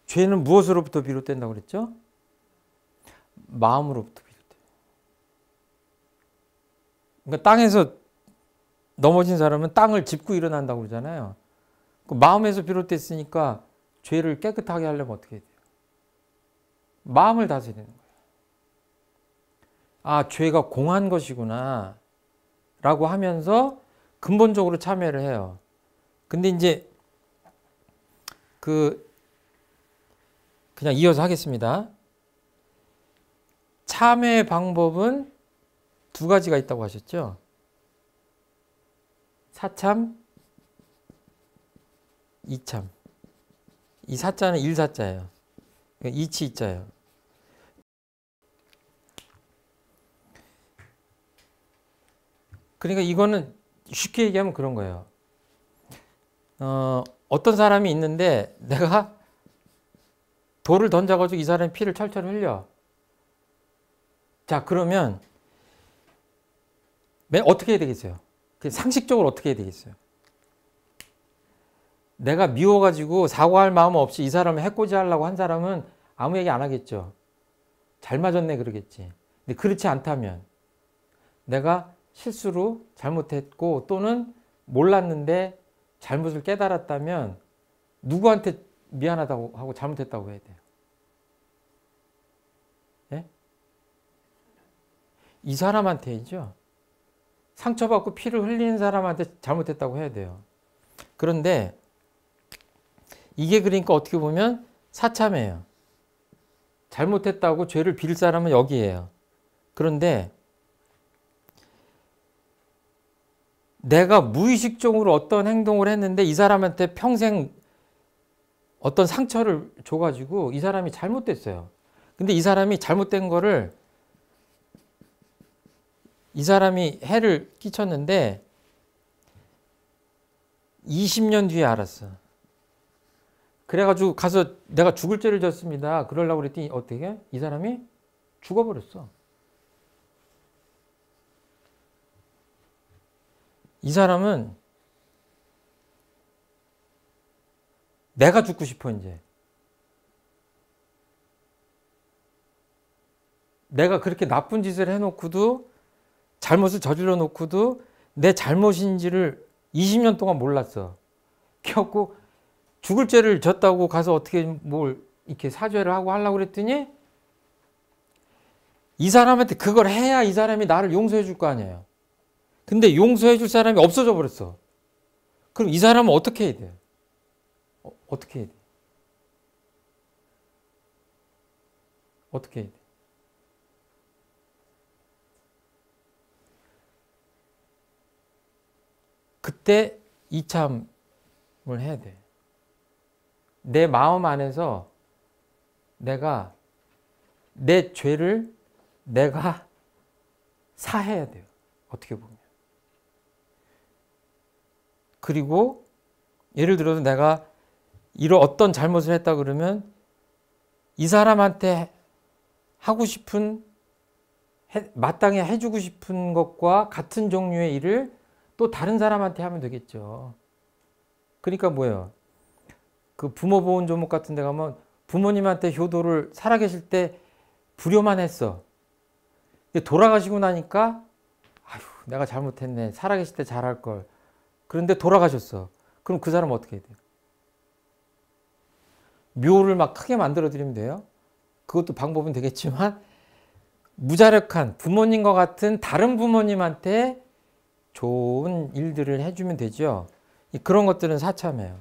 죄는 무엇으로부터 비롯된다고 그랬죠? 마음으로부터 비롯돼요. 그러니까 땅에서 넘어진 사람은 땅을 짚고 일어난다고 그러잖아요. 그 마음에서 비롯됐으니까 죄를 깨끗하게 하려면 어떻게 해야 돼요? 마음을 다스리는 거예요. 아, 죄가 공한 것이구나 라고 하면서 근본적으로 참회를 해요. 근데 이제 그냥 이어서 하겠습니다. 참회 방법은 두 가지가 있다고 하셨죠? 사참, 이참. 이 사자는 일사자예요. 이치이자예요. 그러니까 이거는 쉽게 얘기하면 그런 거예요. 어떤 사람이 있는데 내가 돌을 던져가지고 이 사람의 피를 철철 흘려. 자, 그러면 어떻게 해야 되겠어요? 상식적으로 어떻게 해야 되겠어요? 내가 미워가지고 사과할 마음 없이 이 사람을 해코지 하려고 한 사람은 아무 얘기 안 하겠죠. 잘 맞았네 그러겠지. 근데 그렇지 않다면 내가 실수로 잘못했고 또는 몰랐는데 잘못을 깨달았다면 누구한테 미안하다고 하고 잘못했다고 해야 돼요? 예? 이 사람한테이죠. 상처받고 피를 흘리는 사람한테 잘못했다고 해야 돼요. 그런데 이게 그러니까 어떻게 보면 사참이에요. 잘못했다고 죄를 빌 사람은 여기에요. 그런데 내가 무의식적으로 어떤 행동을 했는데 이 사람한테 평생 어떤 상처를 줘가지고 이 사람이 잘못됐어요. 근데 이 사람이 잘못된 거를 이 사람이 해를 끼쳤는데 20년 뒤에 알았어. 그래가지고 가서 내가 죽을 죄를 졌습니다. 그러려고 그랬더니 어떻게? 이 사람이 죽어버렸어. 이 사람은 내가 죽고 싶어 이제. 내가 그렇게 나쁜 짓을 해놓고도 잘못을 저질러 놓고도 내 잘못인지를 20년 동안 몰랐어. 그래갖고 죽을 죄를 졌다고 가서 어떻게 뭘 이렇게 사죄를 하고 하려고 그랬더니 이 사람한테 그걸 해야 이 사람이 나를 용서해 줄 거 아니에요. 근데 용서해 줄 사람이 없어져 버렸어. 그럼 이 사람은 어떻게 해야 돼요? 어떻게 해야 돼? 어떻게 해야 돼? 그때 이참을 해야 돼. 내 마음 안에서 내가 내 죄를 내가 사해야 돼요. 어떻게 보면. 그리고 예를 들어서 내가 이런 어떤 잘못을 했다 그러면 이 사람한테 하고 싶은 마땅히 해주고 싶은 것과 같은 종류의 일을 또 다른 사람한테 하면 되겠죠. 그러니까 뭐예요? 그 부모 보훈 조목 같은 데 가면 부모님한테 효도를 살아계실 때 불효만 했어. 근데 돌아가시고 나니까 아휴 내가 잘못했네. 살아계실 때 잘할 걸. 그런데 돌아가셨어. 그럼 그 사람 어떻게 해야 돼요? 묘를 막 크게 만들어 드리면 돼요. 그것도 방법은 되겠지만 무자력한 부모님과 같은 다른 부모님한테 좋은 일들을 해주면 되죠. 그런 것들은 사참이에요.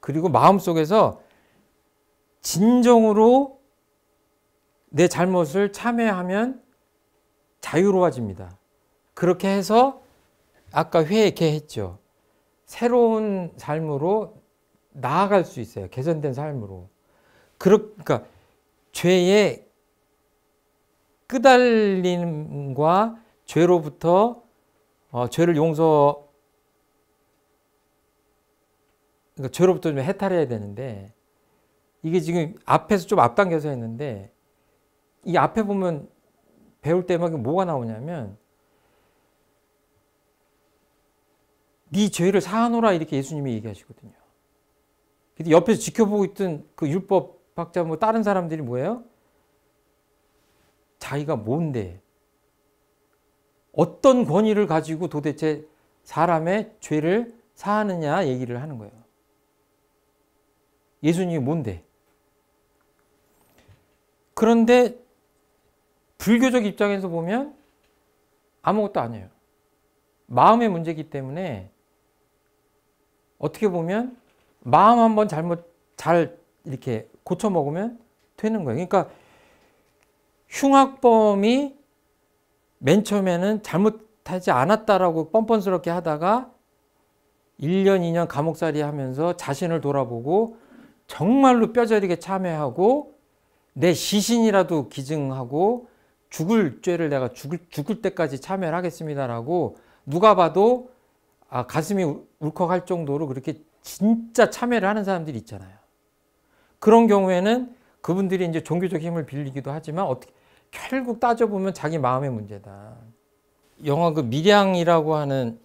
그리고 마음속에서 진정으로 내 잘못을 참회하면 자유로워집니다. 그렇게 해서 아까 회개했죠. 새로운 삶으로 나아갈 수 있어요. 개선된 삶으로. 그러니까 죄의 끄달림과 죄로부터 죄를 그러니까 죄로부터 좀 해탈해야 되는데, 이게 지금 앞에서 좀 앞당겨서 했는데, 이 앞에 보면 배울 때마다 뭐가 나오냐면, 네 죄를 사하노라 이렇게 예수님이 얘기하시거든요. 근데 옆에서 지켜보고 있던 그 율법학자 뭐 다른 사람들이 뭐예요? 자기가 뭔데? 어떤 권위를 가지고 도대체 사람의 죄를 사하느냐 얘기를 하는 거예요. 예수님이 뭔데? 그런데 불교적 입장에서 보면 아무것도 아니에요. 마음의 문제이기 때문에 어떻게 보면 마음 한번 잘 이렇게 고쳐 먹으면 되는 거예요. 그러니까 흉악범이 맨 처음에는 잘못하지 않았다라고 뻔뻔스럽게 하다가 1년, 2년 감옥살이 하면서 자신을 돌아보고 정말로 뼈저리게 참회하고 내 시신이라도 기증하고 죽을 죄를 내가 죽을 때까지 참회를 하겠습니다라고 누가 봐도 가슴이 울컥할 정도로 그렇게 진짜 참회를 하는 사람들이 있잖아요. 그런 경우에는 그분들이 이제 종교적 힘을 빌리기도 하지만 어떻게 결국 따져보면 자기 마음의 문제다. 영화 그 밀양이라고 하는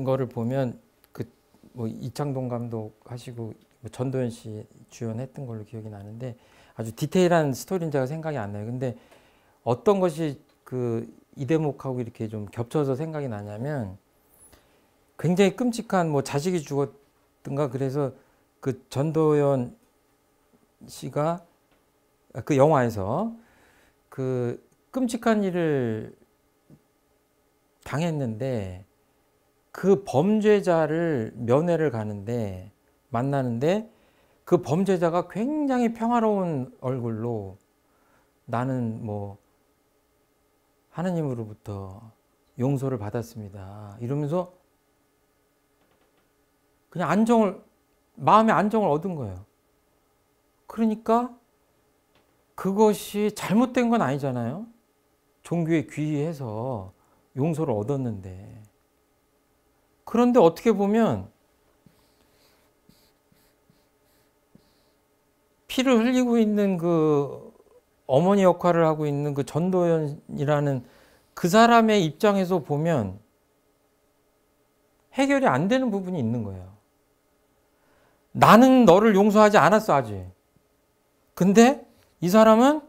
거를 보면 뭐 이창동 감독 하시고 전도연 씨 주연했던 걸로 기억이 나는데 아주 디테일한 스토리는 제가 생각이 안 나요. 근데 어떤 것이 이 대목하고 이렇게 좀 겹쳐서 생각이 나냐면 굉장히 끔찍한 뭐 자식이 죽었든가 그래서 그 전도연 씨가 그 영화에서 그 끔찍한 일을 당했는데 그 범죄자를 면회를 만나는데 그 범죄자가 굉장히 평화로운 얼굴로 나는 뭐 하느님으로부터 용서를 받았습니다. 이러면서 그냥 마음의 안정을 얻은 거예요. 그러니까 그것이 잘못된 건 아니잖아요. 종교에 귀의해서 용서를 얻었는데. 그런데 어떻게 보면 피를 흘리고 있는 그 어머니 역할을 하고 있는 그 전도연이라는 그 사람의 입장에서 보면 해결이 안 되는 부분이 있는 거예요. 나는 너를 용서하지 않았어, 아직. 근데 이 사람은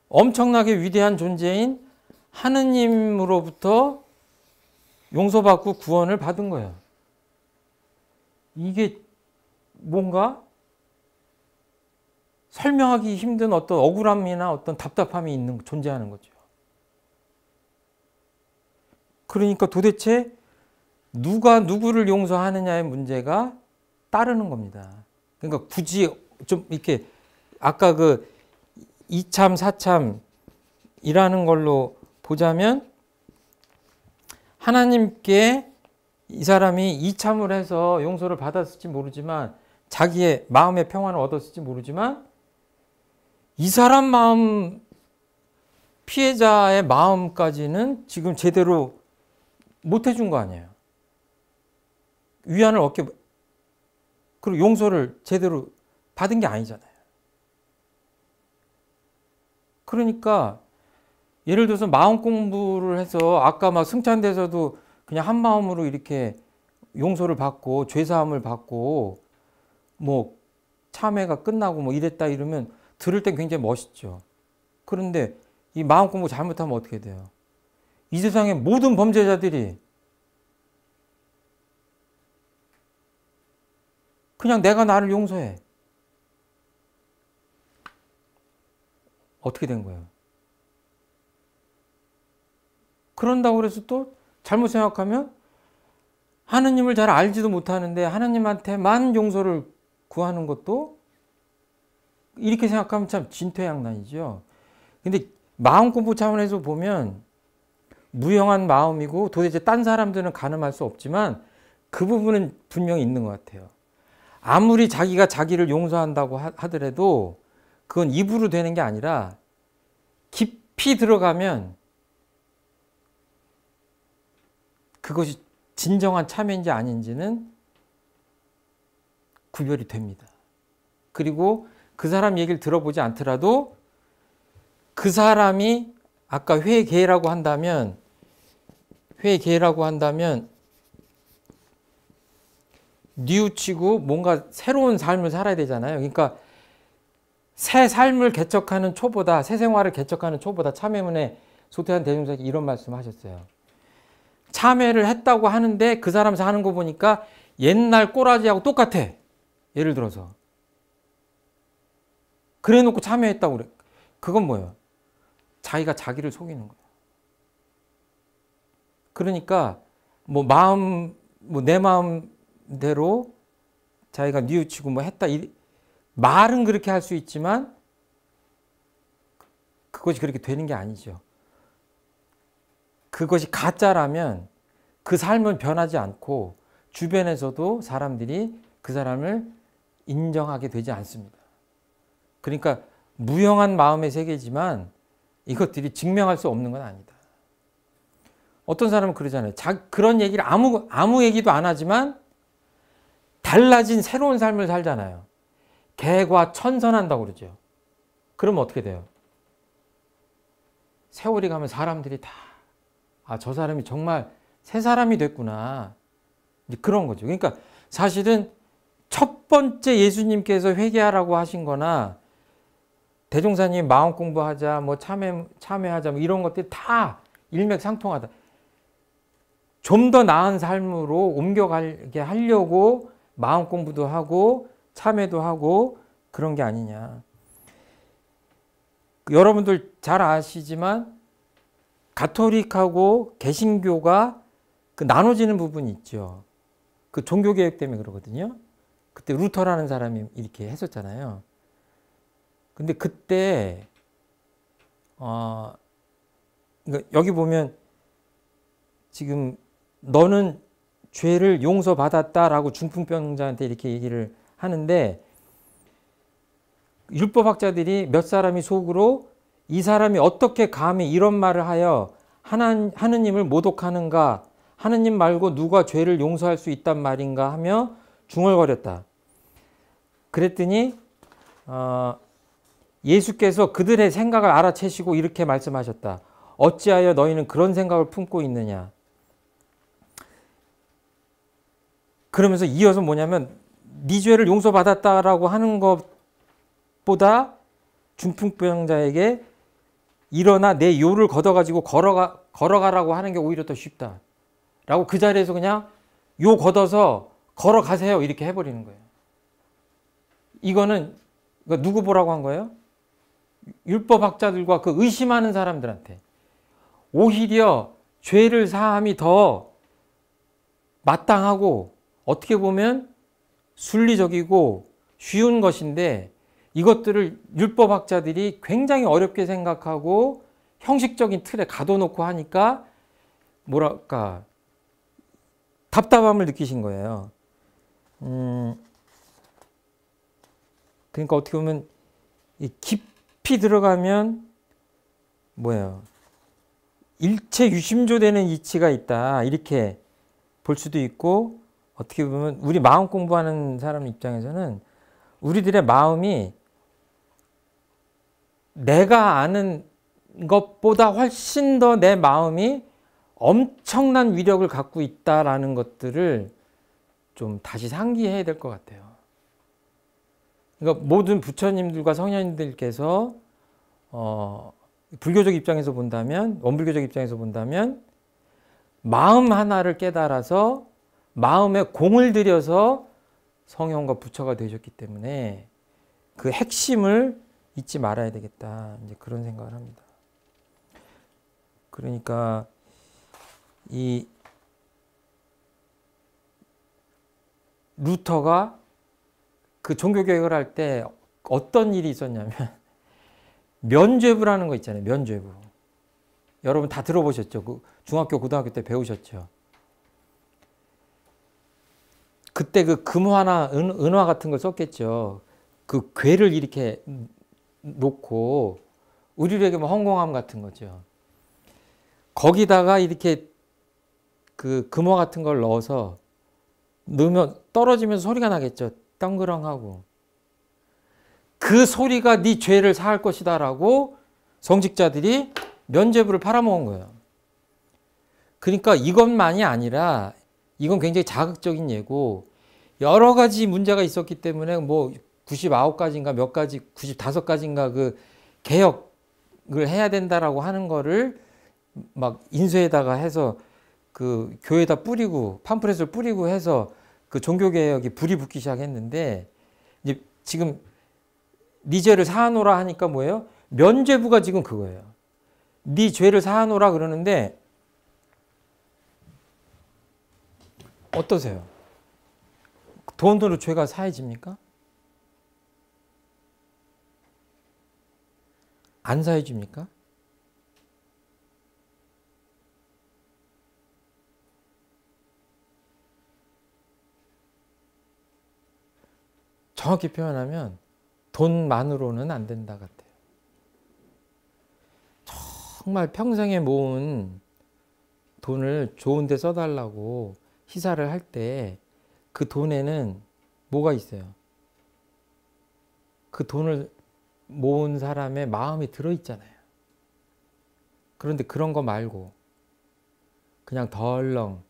엄청나게 위대한 존재인 하느님으로부터 용서받고 구원을 받은 거예요. 이게 뭔가 설명하기 힘든 어떤 억울함이나 어떤 답답함이 존재하는 거죠. 그러니까 도대체 누가 누구를 용서하느냐의 문제가 따르는 겁니다. 그러니까 굳이 좀 이렇게 아까 그 이참 사참이라는 걸로 보자면 하나님께 이 사람이 이참을 해서 용서를 받았을지 모르지만 자기의 마음의 평안을 얻었을지 모르지만 이 사람 마음, 피해자의 마음까지는 지금 제대로 못 해준 거 아니에요. 위안을 얻게, 그리고 용서를 제대로 받은 게 아니잖아요. 그러니까 예를 들어서 마음 공부를 해서 아까 막 승찬대에서도 그냥 한 마음으로 이렇게 용서를 받고 죄사함을 받고 뭐 참회가 끝나고 뭐 이랬다 이러면 들을 땐 굉장히 멋있죠. 그런데 이 마음 공부 잘못하면 어떻게 돼요? 이 세상의 모든 범죄자들이 그냥 내가 나를 용서해. 어떻게 된 거예요? 그런다고 해서 또 잘못 생각하면 하느님을 잘 알지도 못하는데 하느님한테만 용서를 구하는 것도 이렇게 생각하면 참 진퇴양난이죠. 근데 마음 공부 차원에서 보면 무형한 마음이고 도대체 딴 사람들은 가늠할 수 없지만 그 부분은 분명히 있는 것 같아요. 아무리 자기가 자기를 용서한다고 하더라도 그건 입으로 되는 게 아니라 깊이 들어가면 그것이 진정한 참회인지 아닌지는 구별이 됩니다. 그리고 그 사람 얘기를 들어보지 않더라도 그 사람이 아까 회개라고 한다면 뉘우치고 뭔가 새로운 삶을 살아야 되잖아요. 그러니까 새 삶을 개척하는 초보다, 새 생활을 개척하는 초보다 참회문에 소태한 대종사님이 이런 말씀 하셨어요. 참회를 했다고 하는데 그 사람 사는 거 보니까 옛날 꼬라지하고 똑같아. 예를 들어서. 그래 놓고 참회했다고 그래. 그건 뭐예요? 자기가 자기를 속이는 거예요. 그러니까 뭐 내 마음대로 자기가 뉘우치고 뭐 했다. 말은 그렇게 할 수 있지만 그것이 그렇게 되는 게 아니죠. 그것이 가짜라면 그 삶은 변하지 않고 주변에서도 사람들이 그 사람을 인정하게 되지 않습니다. 그러니까 무형한 마음의 세계지만 이것들이 증명할 수 없는 건 아니다. 어떤 사람은 그러잖아요. 그런 얘기를 아무 얘기도 안 하지만 달라진 새로운 삶을 살잖아요. 개과 천선한다고 그러죠. 그러면 어떻게 돼요? 세월이 가면 사람들이 다 저 사람이 정말 새 사람이 됐구나. 이제 그런 거죠. 그러니까 사실은 첫 번째 예수님께서 회개하라고 하신 거나 대종사님 마음 공부하자, 뭐 참회하자, 뭐 이런 것들이 다 일맥상통하다. 좀 더 나은 삶으로 옮겨가게 하려고 마음 공부도 하고 참회도 하고 그런 게 아니냐. 여러분들 잘 아시지만 가톨릭하고 개신교가 그 나눠지는 부분이 있죠. 그 종교개혁 때문에 그러거든요. 그때 루터라는 사람이 이렇게 했었잖아요. 근데 그때 여기 보면 지금 너는 죄를 용서받았다라고 중풍병자한테 이렇게 얘기를 하는데 율법학자들이 몇 사람이 속으로 이 사람이 어떻게 감히 이런 말을 하여 하느님을 모독하는가, 하느님 말고 누가 죄를 용서할 수 있단 말인가 하며 중얼거렸다. 그랬더니 예수께서 그들의 생각을 알아채시고 이렇게 말씀하셨다. 어찌하여 너희는 그런 생각을 품고 있느냐. 그러면서 이어서 뭐냐면 네 죄를 용서받았다라고 하는 것보다 중풍병자에게 일어나 내 요를 걷어가지고 걸어가라고 하는 게 오히려 더 쉽다. 라고 그 자리에서 그냥 요 걷어서 걸어가세요. 이렇게 해버리는 거예요. 이거는 누구 보라고 한 거예요? 율법학자들과 그 의심하는 사람들한테. 오히려 죄를 사함이 더 마땅하고 어떻게 보면 순리적이고 쉬운 것인데 이것들을 율법학자들이 굉장히 어렵게 생각하고 형식적인 틀에 가둬놓고 하니까 뭐랄까 답답함을 느끼신 거예요. 그러니까 어떻게 보면 깊이 들어가면 뭐예요? 일체 유심조되는 이치가 있다. 이렇게 볼 수도 있고 어떻게 보면 우리 마음 공부하는 사람 입장에서는 우리들의 마음이 내가 아는 것보다 훨씬 더 내 마음이 엄청난 위력을 갖고 있다라는 것들을 좀 다시 상기해야 될 것 같아요. 그러니까 모든 부처님들과 성현님들께서 불교적 입장에서 본다면, 원불교적 입장에서 본다면 마음 하나를 깨달아서 마음에 공을 들여서 성현과 부처가 되셨기 때문에 그 핵심을 잊지 말아야 되겠다. 이제 그런 생각을 합니다. 그러니까 이 루터가 그 종교개혁을 할 때 어떤 일이 있었냐면 면죄부라는 거 있잖아요. 면죄부. 여러분 다 들어보셨죠? 그 중학교, 고등학교 때 배우셨죠? 그때 그 금화나 은화 같은 걸 썼겠죠. 그 궤를 이렇게 놓고 우리로 얘기하면 헝공암 같은 거죠. 거기다가 이렇게 그 금화 같은 걸 넣어서 넣으면 떨어지면서 소리가 나겠죠. 덩그렁하고. 그 소리가 네 죄를 사할 것이다 라고 성직자들이 면죄부를 팔아먹은 거예요. 그러니까 이것만이 아니라 이건 굉장히 자극적인 예고 여러 가지 문제가 있었기 때문에 뭐 99가지인가 몇 가지 95가지인가 그 개혁을 해야 된다라고 하는 거를 막 인쇄에다가 해서 그 교회에다 뿌리고 팜플렛을 뿌리고 해서 그 종교개혁이 불이 붙기 시작했는데 이제 지금 네 죄를 사하노라 하니까 뭐예요? 면죄부가 지금 그거예요. 네 죄를 사하노라 그러는데 어떠세요? 돈으로 죄가 사해집니까? 안 사해집니까? 정확히 표현하면 돈만으로는 안 된다 같아요. 정말 평생에 모은 돈을 좋은 데 써달라고 희사를 할 때 그 돈에는 뭐가 있어요? 그 돈을 모은 사람의 마음이 들어있잖아요. 그런데 그런 거 말고 그냥 덜렁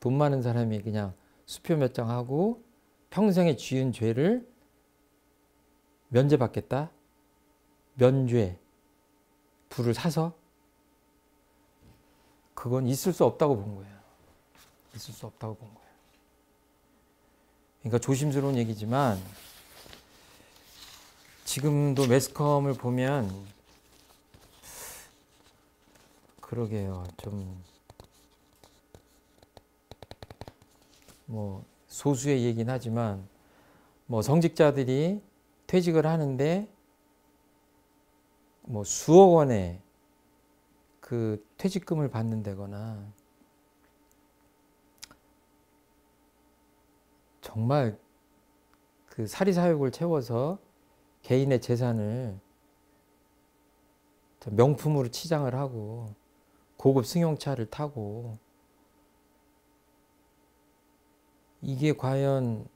돈 많은 사람이 그냥 수표 몇 장 하고 평생에 지은 죄를 면제받겠다? 면죄, 부를 사서? 그건 있을 수 없다고 본 거예요. 있을 수 없다고 본 거예요. 그러니까 조심스러운 얘기지만 지금도 매스컴을 보면 그러게요. 좀 뭐 소수의 얘기긴 하지만 뭐 성직자들이 퇴직을 하는데 뭐 수억 원의 그 퇴직금을 받는다거나 정말 그 사리사욕을 채워서 개인의 재산을 명품으로 치장을 하고 고급 승용차를 타고 이게 과연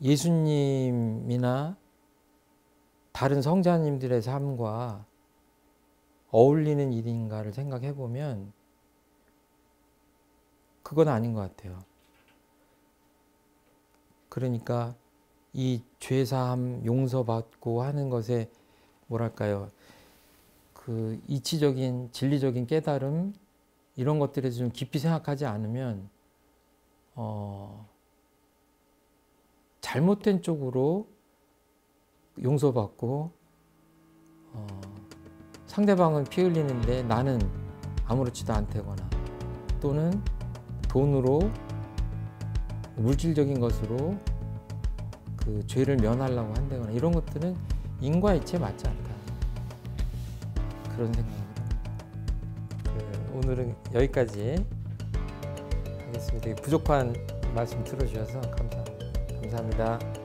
예수님이나 다른 성자님들의 삶과 어울리는 일인가를 생각해 보면 그건 아닌 것 같아요. 그러니까 이 죄사함 용서받고 하는 것에 뭐랄까요, 그 이치적인 진리적인 깨달음 이런 것들에 좀 깊이 생각하지 않으면 잘못된 쪽으로 용서받고 상대방은 피 흘리는데 나는 아무렇지도 않다거나 또는 돈으로 물질적인 것으로 그 죄를 면하려고 한다거나 이런 것들은 인과이치에 맞지 않다. 그런 생각을 합니다. 오늘은 여기까지 하겠습니다. 부족한 말씀 들어주셔서 감사합니다.